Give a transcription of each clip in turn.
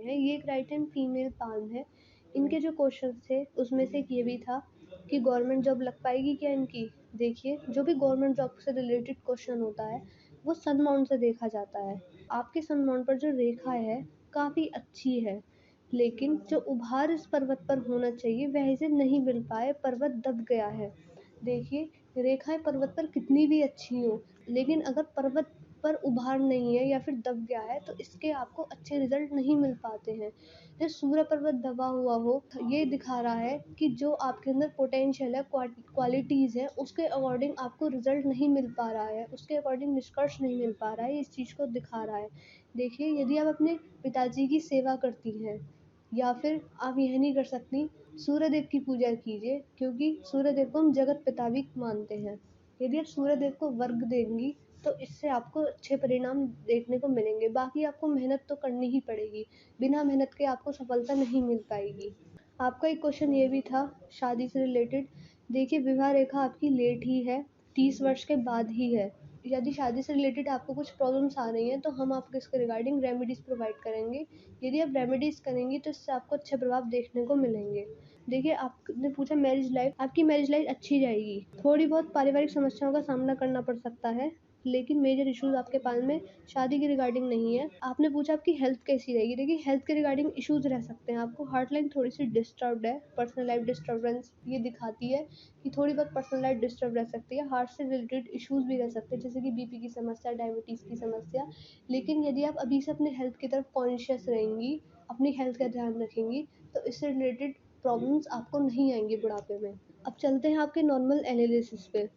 हैं। ये एक राइट हैंड फीमेल पाल्म है। इनके जो क्वेश्चंस थे उसमें से एक ये भी था कि गवर्नमेंट जॉब लग पाएगी क्या इनकी? देखिए, जो भी गवर्नमेंट जॉब से रिलेटेड क्वेश्चन होता है वो सन माउंट से देखा जाता है। आपके सन माउंट पर जो रेखा है काफ़ी अच्छी है, लेकिन जो उभार इस पर्वत पर होना चाहिए वह इसे नहीं मिल पाए, पर्वत दब गया है। देखिए, रेखाएँ पर्वत पर कितनी भी अच्छी हों, लेकिन अगर पर्वत पर उभार नहीं है या फिर दब गया है तो इसके आपको अच्छे रिज़ल्ट नहीं मिल पाते हैं। जब सूर्य पर्वत दबा हुआ हो, ये दिखा रहा है कि जो आपके अंदर पोटेंशियल है, क्वालिटीज़ हैं, उसके अकॉर्डिंग आपको रिज़ल्ट नहीं मिल पा रहा है, उसके अकॉर्डिंग निष्कर्ष नहीं मिल पा रहा है, ये इस चीज़ को दिखा रहा है। देखिए, यदि आप अपने पिताजी की सेवा करती हैं या फिर आप यह नहीं कर सकती, सूर्यदेव की पूजा कीजिए, क्योंकि सूर्यदेव को हम जगत पिता भी मानते हैं। यदि आप सूर्यदेव को वर्ग देंगी तो इससे आपको अच्छे परिणाम देखने को मिलेंगे। बाकी आपको मेहनत तो करनी ही पड़ेगी, बिना मेहनत के आपको सफलता नहीं मिल पाएगी। आपका एक क्वेश्चन ये भी था शादी से रिलेटेड। देखिए, विवाह रेखा आपकी लेट ही है, 30 वर्ष के बाद ही है। यदि शादी से रिलेटेड आपको कुछ प्रॉब्लम्स आ रही हैं तो हम आपको इसके रिगार्डिंग रेमेडीज़ प्रोवाइड करेंगे। यदि आप रेमेडीज़ करेंगी तो इससे आपको अच्छे प्रभाव देखने को मिलेंगे। देखिए, आपने पूछा मैरिज लाइफ, आपकी मैरिज लाइफ अच्छी जाएगी। थोड़ी बहुत पारिवारिक समस्याओं का सामना करना पड़ सकता है, लेकिन मेजर इश्यूज़ आपके पास में शादी के रिगार्डिंग नहीं है। आपने पूछा आपकी हेल्थ कैसी रहेगी? देखिए, हेल्थ के रिगार्डिंग इश्यूज़ रह सकते हैं। आपको हार्ट लाइन थोड़ी-सी डिस्टर्ब्ड है, पर्सनल लाइफ डिस्टर्बेंस ये दिखाती है कि थोड़ी बहुत पर्सनल लाइफ डिस्टर्ब रह सकती है। हार्ट से रिलेटेड इश्यूज़ भी रह सकते हैं, जैसे कि बीपी की समस्या, डायबिटीज़ की समस्या। लेकिन यदि आप अभी से अपने हेल्थ की तरफ कॉन्शियस रहेंगी, अपनी हेल्थ का ध्यान रखेंगी, तो इससे रिलेटेड प्रॉब्लम्स आपको नहीं आएँगी बुढ़ापे में। अब चलते हैं आपके नॉर्मल एनालिसिस पे।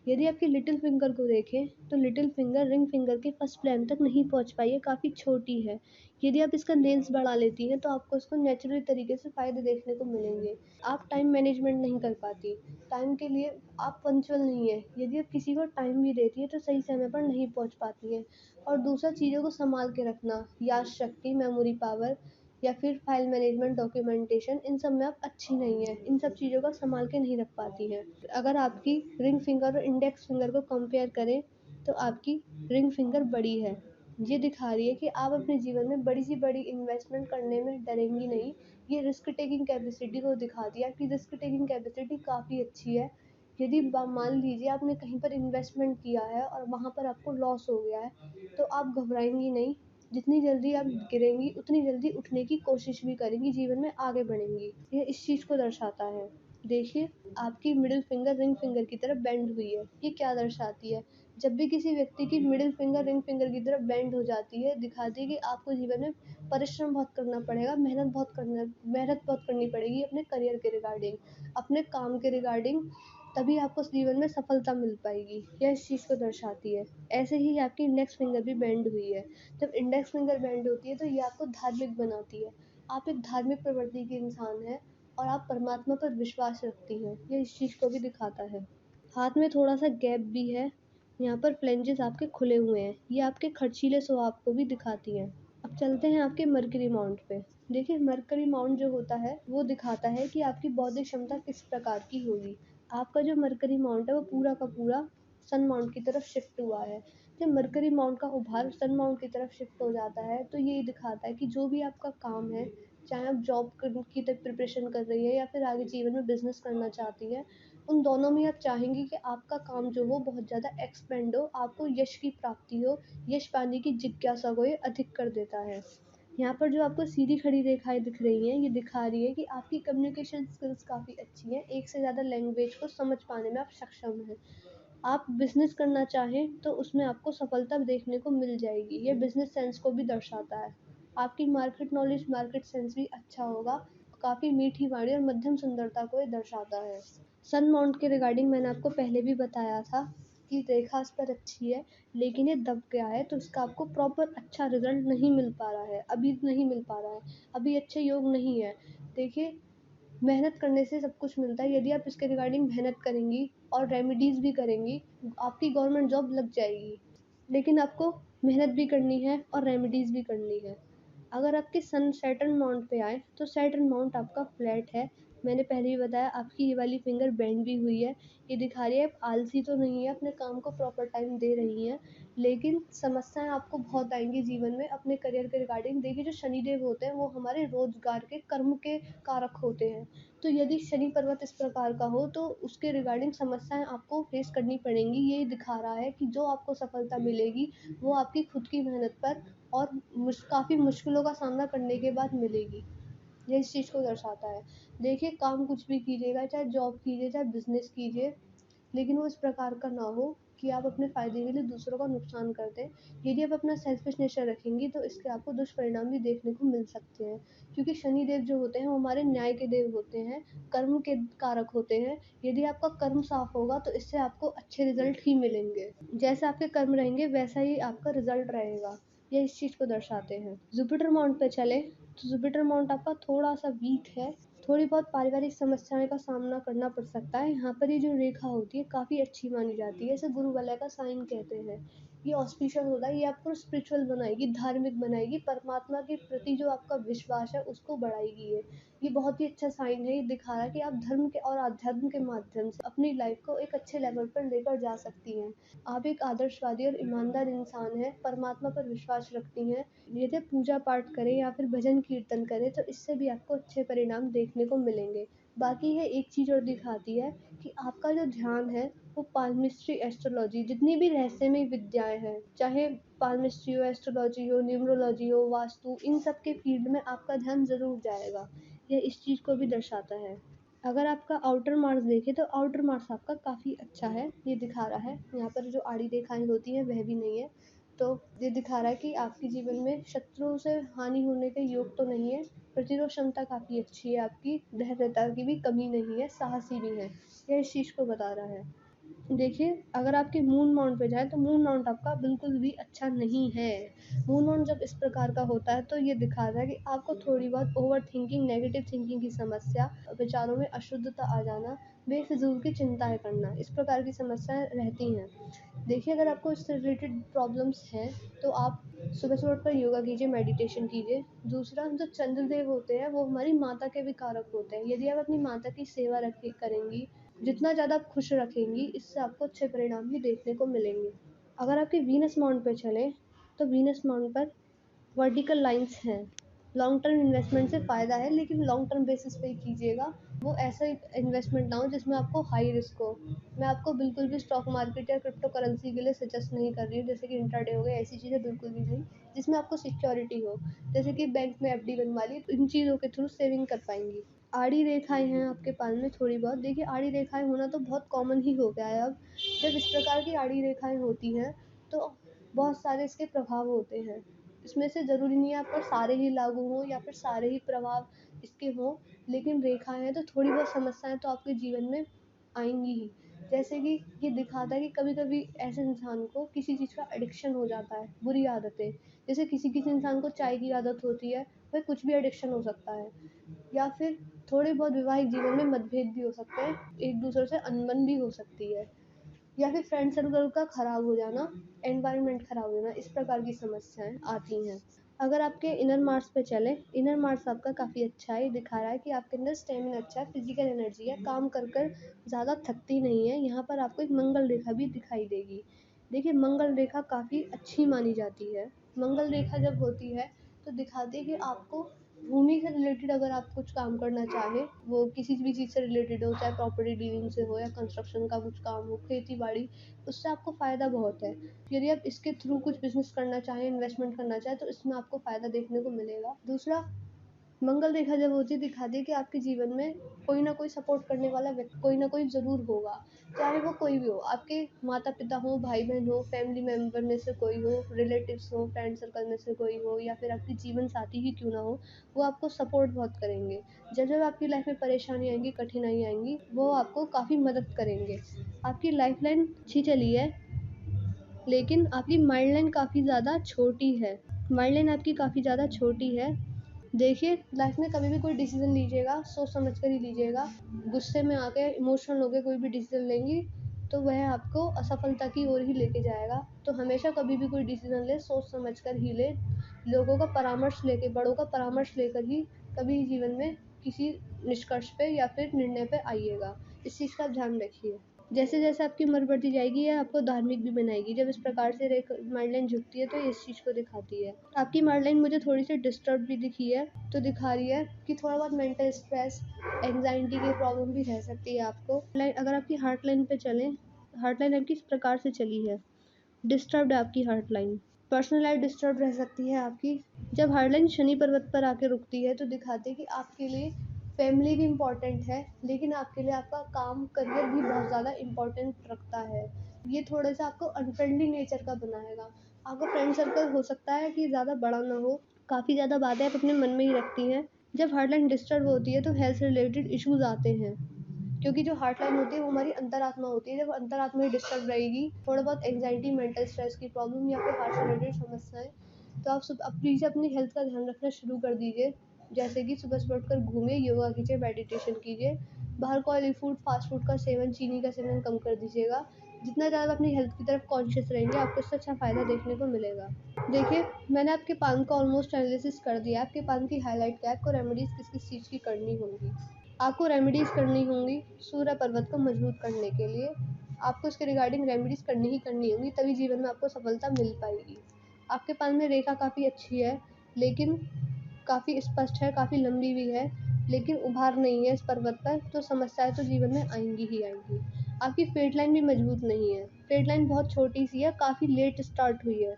यदि आपकी लिटिल फिंगर को देखें तो लिटिल फिंगर रिंग फिंगर के फर्स्ट प्लेन तक नहीं पहुंच पाई है, काफ़ी छोटी है। यदि आप इसका नेल्स बढ़ा लेती हैं तो आपको इसको नेचुरल तरीके से फ़ायदे देखने को मिलेंगे। आप टाइम मैनेजमेंट नहीं कर पाती, टाइम के लिए आप पंक्चुअल नहीं है। यदि आप किसी को टाइम भी देती है तो सही समय पर नहीं पहुंच पाती है। और दूसरा, चीज़ों को संभाल के रखना, याद शक्ति, मेमोरी पावर या फिर फाइल मैनेजमेंट, डॉक्यूमेंटेशन, इन सब में आप अच्छी नहीं है, इन सब चीज़ों का संभाल के नहीं रख पाती हैं। अगर आपकी रिंग फिंगर और इंडेक्स फिंगर को कंपेयर करें तो आपकी रिंग फिंगर बड़ी है। ये दिखा रही है कि आप अपने जीवन में बड़ी से बड़ी इन्वेस्टमेंट करने में डरेंगी नहीं। ये रिस्क टेकिंग कैपेसिटी को दिखाती है। आपकी रिस्क टेकिंग कैपेसिटी काफ़ी अच्छी है। यदि मान लीजिए आपने कहीं पर इन्वेस्टमेंट किया है और वहाँ पर आपको लॉस हो गया है तो आप घबराएंगी नहीं। जितनी जल्दी आप गिरेंगी उतनी जल्दी उठने की कोशिश भी करेंगी, जीवन में आगे बढ़ेंगी। ये इस चीज़ को दर्शाता है। देखिए, आपकी मिडिल फिंगर रिंग फिंगर की तरफ बेंड हुई है। ये क्या दर्शाती है? जब भी किसी व्यक्ति की मिडिल फिंगर रिंग फिंगर की तरफ बेंड हो जाती है, दिखाती है कि आपको जीवन में परिश्रम बहुत करना पड़ेगा, मेहनत बहुत करनी पड़ेगी अपने करियर के रिगार्डिंग, अपने काम के रिगार्डिंग, तभी आपको जीवन में सफलता मिल पाएगी। यह इस चीज़ को दर्शाती है। ऐसे ही आपकी इंडेक्स फिंगर भी बेंड हुई है। जब इंडेक्स फिंगर बेंड होती है तो ये आपको धार्मिक बनाती है। आप एक धार्मिक प्रवृत्ति के इंसान हैं और आप परमात्मा पर विश्वास रखती हैं। ये इस चीज़ को भी दिखाता है। हाथ में थोड़ा-सा गैप भी है। यहाँ पर फ्लैंजेस आपके खुले हुए हैं। ये आपके खर्चीले स्वभाव को भी दिखाती हैं। अब चलते हैं आपके मरकरी माउंट पे। देखिए, मरकरी माउंट जो होता है वो दिखाता है कि आपकी बौद्धिक क्षमता किस प्रकार की होगी। आपका जो मरकरी माउंट है वो पूरा का पूरा सन माउंट की तरफ शिफ्ट हुआ है। जब मरकरी माउंट का उभार सन माउंट की तरफ शिफ्ट हो जाता है तो ये दिखाता है कि जो भी आपका काम है, चाहे आप जॉब की प्रिपरेशन कर रही है या फिर आगे जीवन में बिजनेस करना चाहती है, उन दोनों में आप चाहेंगी कि आपका काम जो हो बहुत ज़्यादा एक्सपेंड हो, आपको यश की प्राप्ति हो, यश पाने की जिज्ञासा को ये अधिक कर देता है। यहाँ पर जो आपको सीधी खड़ी रेखाएँ दिख रही हैं, ये दिखा रही है कि आपकी कम्युनिकेशन स्किल्स काफ़ी अच्छी हैं, एक से ज़्यादा लैंग्वेज को समझ पाने में आप सक्षम हैं। आप बिज़नेस करना चाहें तो उसमें आपको सफलता देखने को मिल जाएगी, ये बिज़नेस सेंस को भी दर्शाता है। आपकी मार्केट नॉलेज, मार्केट सेंस भी अच्छा होगा, काफ़ी मीठी वाणी और मध्यम सुंदरता को ये दर्शाता है। सन माउंट के रिगार्डिंग मैंने आपको पहले भी बताया था कि रेखा इस पर अच्छी है, लेकिन ये दब गया है तो इसका आपको प्रॉपर अच्छा रिज़ल्ट नहीं मिल पा रहा है, अभी नहीं मिल पा रहा है, अभी अच्छे योग नहीं है। देखिए, मेहनत करने से सब कुछ मिलता है। यदि आप इसके रिगार्डिंग मेहनत करेंगी और रेमेडीज़ भी करेंगी, आपकी गवर्नमेंट जॉब लग जाएगी। लेकिन आपको मेहनत भी करनी है और रेमेडीज़ भी करनी है। अगर आपके सन सैटर्न माउंट पे आए तो सैटर्न माउंट आपका फ्लैट है, मैंने पहले ही बताया आपकी ये वाली फिंगर बेंड भी हुई है। ये दिखा रही है आप आलसी तो नहीं है, अपने काम को प्रॉपर टाइम दे रही हैं, लेकिन समस्याएँ आपको बहुत आएँगी जीवन में अपने करियर के रिगार्डिंग। देखिए जो शनिदेव होते हैं वो हमारे रोज़गार के कर्म के कारक होते हैं। तो यदि शनि पर्वत इस प्रकार का हो तो उसके रिगार्डिंग समस्याएँ आपको फेस करनी पड़ेंगी। ये दिखा रहा है कि जो आपको सफलता मिलेगी वो आपकी खुद की मेहनत पर और काफ़ी मुश्किलों का सामना करने के बाद मिलेगी। ये इस चीज़ को दर्शाता है। देखिए काम कुछ भी कीजिएगा, चाहे जॉब कीजिए, चाहे बिज़नेस कीजिए, लेकिन वो इस प्रकार का ना हो कि आप अपने फ़ायदे के लिए दूसरों का नुकसान कर दें। यदि आप अपना सेल्फ़िश नेचर रखेंगी तो इसके आपको दुष्परिणाम भी देखने को मिल सकते हैं। क्योंकि शनिदेव जो होते हैं वो हमारे न्याय के देव होते हैं, कर्म के कारक होते हैं। यदि आपका कर्म साफ़ होगा तो इससे आपको अच्छे रिज़ल्ट ही मिलेंगे। जैसे आपके कर्म रहेंगे वैसा ही आपका रिज़ल्ट रहेगा। ये इस चीज़ को दर्शाते हैं। जुपिटर माउंट पे चलें तो जुपिटर माउंट आपका थोड़ा-सा वीक है। थोड़ी बहुत पारिवारिक समस्याएँ का सामना करना पड़ सकता है। यहाँ पर ये जो रेखा होती है काफ़ी अच्छी मानी जाती है। इसे गुरु वलय का साइन कहते हैं। ये ऑस्पिशियल होता है, ये आपको स्पिरिचुअल बनाएगी, धार्मिक बनाएगी, परमात्मा के प्रति जो आपका विश्वास है उसको बढ़ाएगी ये। ये बहुत ही अच्छा साइन है, ये दिखा रहा है कि आप धर्म के और अध्यात्म के माध्यम से अपनी लाइफ़ को एक अच्छे लेवल पर लेकर जा सकती हैं। आप एक आदर्शवादी और ईमानदार इंसान हैं, परमात्मा पर विश्वास रखती हैं। यदि आप पूजा पाठ करें या फिर भजन कीर्तन करें तो इससे भी आपको अच्छे परिणाम देखने को मिलेंगे। बाकी ये एक चीज़ और दिखाती है कि आपका जो ध्यान है वो पाल्मिस्ट्री एस्ट्रोलॉजी जितनी भी रहस्यमय विद्याएँ हैं, चाहे पाल्मिस्ट्री हो, एस्ट्रोलॉजी हो, न्यूमरोलॉजी हो, वास्तु, इन सब के फ़ील्ड में आपका ध्यान ज़रूर जाएगा। ये इस चीज़ को भी दर्शाता है। अगर आपका आउटर मार्क्स देखें तो आउटर मार्क्स आपका काफ़ी अच्छा है, ये दिखा रहा है। यहाँ पर जो आड़ी रेखाएँ होती हैं वह भी नहीं है। तो ये दिखा रहा है कि आपके जीवन में शत्रुओं से हानि होने के योग तो नहीं है, प्रतिरोध क्षमता काफ़ी अच्छी है आपकी, धैर्यता की भी कमी नहीं है, साहसी भी हैं। यह इस चीज़ को बता रहा है। देखिए, अगर आपके मून माउंट पे जाएँ तो मून माउंट आपका बिल्कुल भी अच्छा नहीं है। मून माउंट जब इस प्रकार का होता है तो ये दिखाता है कि आपको थोड़ी बहुत ओवरथिंकिंग, नेगेटिव थिंकिंग की समस्या, विचारों में अशुद्धता आ जाना, बेफ़िज़ूल की चिंताएँ करना, इस प्रकार की समस्याएँ रहती हैं। देखिए अगर आपको इससे रिलेटेड प्रॉब्लम्स हैं तो आप सुबह-सुबह उठकर योगा कीजिए, मेडिटेशन कीजिए। दूसरा जो चंद्रदेव होते हैं वो हमारी माता के भी कारक होते हैं। यदि आप अपनी माता की सेवा रखी करेंगी, जितना ज़्यादा आप खुश रखेंगी, इससे आपको अच्छे परिणाम भी देखने को मिलेंगे। अगर आपके वीनस माउंट पे चलें, तो वीनस माउंट पर वर्टिकल लाइन्स हैं। लॉन्ग टर्म इन्वेस्टमेंट से फ़ायदा है लेकिन लॉन्ग टर्म बेसिस पे ही कीजिएगा। वो ऐसा इन्वेस्टमेंट ना हो जिसमें आपको हाई रिस्क हो। मैं आपको बिल्कुल भी स्टॉक मार्केट या क्रिप्टो करेंसी के लिए सजेस्ट नहीं कर रही हूँ, जैसे कि इंट्राडे हो गया, ऐसी चीज़ें बिल्कुल भी नहीं, जिसमें आपको सिक्योरिटी हो। जैसे कि बैंक में एफडी बनवा ली, तो इन चीज़ों के थ्रू सेविंग कर पाएँगी। आड़ी रेखाएँ हैं आपके पाल में थोड़ी बहुत। देखिए आड़ी रेखाएँ होना तो बहुत कॉमन ही हो गया है अब। जब इस प्रकार की आड़ी रेखाएँ होती हैं, तो बहुत सारे इसके प्रभाव होते हैं। इसमें से ज़रूरी नहीं है आप पर सारे ही लागू हों या फिर सारे ही प्रभाव इसके हों, लेकिन रेखाएँ हैं तो थोड़ी बहुत समस्याएँ तो आपके जीवन में आएँगी ही। जैसे कि ये दिखाता है कि कभी-कभी ऐसे इंसान को किसी चीज़ का एडिक्शन हो जाता है, बुरी आदतें। जैसे किसी-किसी इंसान को चाय की आदत होती है, वह कुछ भी एडिक्शन हो सकता है। या फिर थोड़े बहुत वैवाहिक जीवन में मतभेद भी हो सकते हैं, एक-दूसरे से अनबन भी हो सकती है। या फिर फ्रेंड सर्कल का खराब हो जाना, एनवायरनमेंट खराब हो जाना, इस प्रकार की समस्याएँ आती हैं। अगर आपके इनर मार्स पे चलें, इनर मार्स आपका काफ़ी अच्छा है, ये दिखा रहा है कि आपके अंदर स्टैमिना अच्छा है, फिज़िकल एनर्जी है, काम कर कर ज़्यादा थकती नहीं है। यहाँ पर आपको एक मंगल रेखा भी दिखाई देगी। देखिए मंगल रेखा काफ़ी अच्छी मानी जाती है। मंगल रेखा जब होती है तो दिखाती है कि आपको भूमि से रिलेटेड अगर आप कुछ काम करना चाहें, वो किसी भी चीज़ से रिलेटेड हो, चाहे प्रॉपर्टी डीलिंग से हो या कंस्ट्रक्शन का कुछ काम हो, खेती-बाड़ी, उससे आपको फ़ायदा बहुत है। यदि आप इसके थ्रू कुछ बिज़नेस करना चाहें, इन्वेस्टमेंट करना चाहें, तो इसमें आपको फ़ायदा देखने को मिलेगा। दूसरा, मंगल रेखा जब होती है दिखाती है कि आपके जीवन में कोई ना कोई सपोर्ट करने वाला व्यक्ति कोई ना कोई ज़रूर होगा, चाहे वो कोई भी हो। आपके माता-पिता हों, भाई-बहन हो, फैमिली मेंबर में से कोई हो, रिलेटिव्स हो, फ्रेंड सर्कल में से कोई हो या फिर आपके जीवन साथी ही क्यों ना हो, वो आपको सपोर्ट बहुत करेंगे। जब-जब आपकी लाइफ़ में परेशानी आएँगी, कठिनाई आएँगी, वो आपको काफ़ी मदद करेंगे। आपकी लाइफ़लाइन अच्छी चली है, लेकिन आपकी माइंड लाइन काफ़ी ज़्यादा छोटी है। माइंड लाइन आपकी काफ़ी ज़्यादा छोटी है। देखिए लाइफ में कभी भी कोई डिसीज़न लीजिएगा सोच समझ कर ही लीजिएगा। गुस्से में आके इमोशनल होके कोई भी डिसीज़न लेंगी तो वह आपको असफलता की ओर ही लेके जाएगा। तो हमेशा कभी भी कोई डिसीज़न लें सोच समझ कर ही लें। लोगों का परामर्श लेके, बड़ों का परामर्श लेकर ही कभी जीवन में किसी निष्कर्ष पे या फिर निर्णय पे आइएगा। इस चीज़ का आप ध्यान रखिए। जैसे-जैसे आपकी उम्र बढ़ती जाएगी, ये आपको धार्मिक भी बनाएगी। जब इस प्रकार से रेख माइंड झुकती है तो ये इस चीज़ को दिखाती है। आपकी माइंड मुझे थोड़ी-सी डिस्टर्ब भी दिखी है, तो दिखा रही है कि थोड़ा बहुत मेंटल स्ट्रेस, एंग्ज़ायटी की प्रॉब्लम भी रह सकती है आपको। अगर आपकी हार्ट लाइन पे चलें, हार्ट लाइन आपकी इस प्रकार से चली है, डिस्टर्ब्ड है आपकी heart line. Personal life disturb रह सकती है आपकी। जब हार्ट लाइन शनि पर्वत पर आके रुकती है तो दिखाती है कि आपके लिए फैमिली भी इम्पॉर्टेंट है, लेकिन आपके लिए आपका काम, करियर भी बहुत ज़्यादा इम्पॉर्टेंट रखता है। ये थोड़ा-सा आपको अनफ्रेंडली नेचर का बनाएगा। आपका फ्रेंड सर्कल हो सकता है कि ज़्यादा बड़ा ना हो, काफ़ी ज़्यादा बातें आप अपने मन में ही रखती हैं। जब हार्ट लाइन डिस्टर्ब होती है तो हेल्थ से रिलेटेड इश्यूज़ आते हैं, क्योंकि जो हार्ट लाइन होती है वो हमारी अंतरात्मा होती है। जब अंतरात्मा ही डिस्टर्ब रहेगी, थोड़ा बहुत एंग्जाइटी, मेंटल स्ट्रेस की प्रॉब्लम या फिर हार्ट से रिलेटेड समस्याएँ, तो आप प्लीज़ अपनी हेल्थ का ध्यान रखना शुरू कर दीजिए। जैसे कि सुबह उठकर घूमिए, योगा कीजिए, मेडिटेशन कीजिए। बाहर का ऑयली फूड, फास्ट फूड का सेवन, चीनी का सेवन कम कर दीजिएगा। जितना ज़्यादा अपनी हेल्थ की तरफ कॉन्शियस रहेंगे, आपको इससे अच्छा फ़ायदा देखने को मिलेगा। देखिए, मैंने आपके पान का ऑलमोस्ट एनालिसिस कर दिया है। आपके पान की हाइलाइट क्या है, आपको रेमेडीज़ किस-किस चीज़ की करनी होंगी। आपको रेमेडीज़ करनी होंगी सूर्य पर्वत को मजबूत करने के लिए। आपको इसके रिगार्डिंग रेमेडीज़ करनी ही करनी होंगी, तभी जीवन में आपको सफलता मिल पाएगी। आपके पान में रेखा काफ़ी अच्छी है, लेकिन काफ़ी स्पष्ट है, काफ़ी लंबी भी है, लेकिन उभार नहीं है इस पर्वत पर, तो समस्याएँ तो जीवन में आएँगी ही आएँगी। आपकी फेट लाइन भी मजबूत नहीं है। फेट लाइन बहुत छोटी-सी है, काफ़ी लेट स्टार्ट हुई है।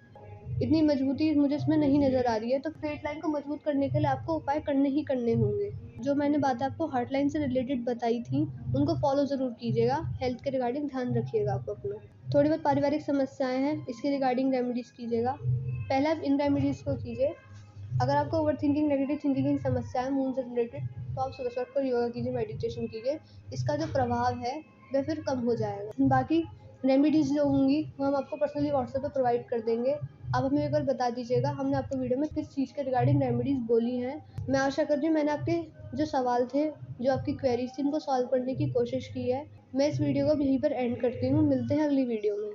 इतनी मजबूती मुझे इसमें नहीं नज़र आ रही है, तो फेट लाइन को मजबूत करने के लिए आपको उपाय करने ही करने होंगे। जो मैंने बातें आपको हार्ट लाइन से रिलेटेड बताई थी, उनको फॉलो ज़रूर कीजिएगा। हेल्थ के रिगार्डिंग ध्यान रखिएगा आप अपना। थोड़ी बहुत पारिवारिक समस्याएँ हैं, इसके रिगार्डिंग रेमेडीज़ कीजिएगा। पहले आप इन रेमेडीज़ को कीजिए। अगर आपको ओवरथिंकिंग, नेगेटिव थिंकिंग की समस्या है मून से रिलेटेड, तो आप सुबह उठकर योगा कीजिए, मेडिटेशन कीजिए। इसका जो प्रभाव है वह फिर कम हो जाएगा। बाकी रेमेडीज़ जो होंगी वो हम आपको पर्सनली व्हाट्सएप पे प्रोवाइड कर देंगे। आप हमें एक बार बता दीजिएगा हमने आपको वीडियो में किस चीज़ के रिगार्डिंग रेमेडीज़ बोली हैं। मैं आशा कर रही हूँ मैंने आपके जो सवाल थे, जो आपकी क्वेरीज़ थी, उनको सॉल्व करने की कोशिश की है। मैं इस वीडियो को अब यहीं पर एंड करती हूँ। मिलते हैं अगली वीडियो में।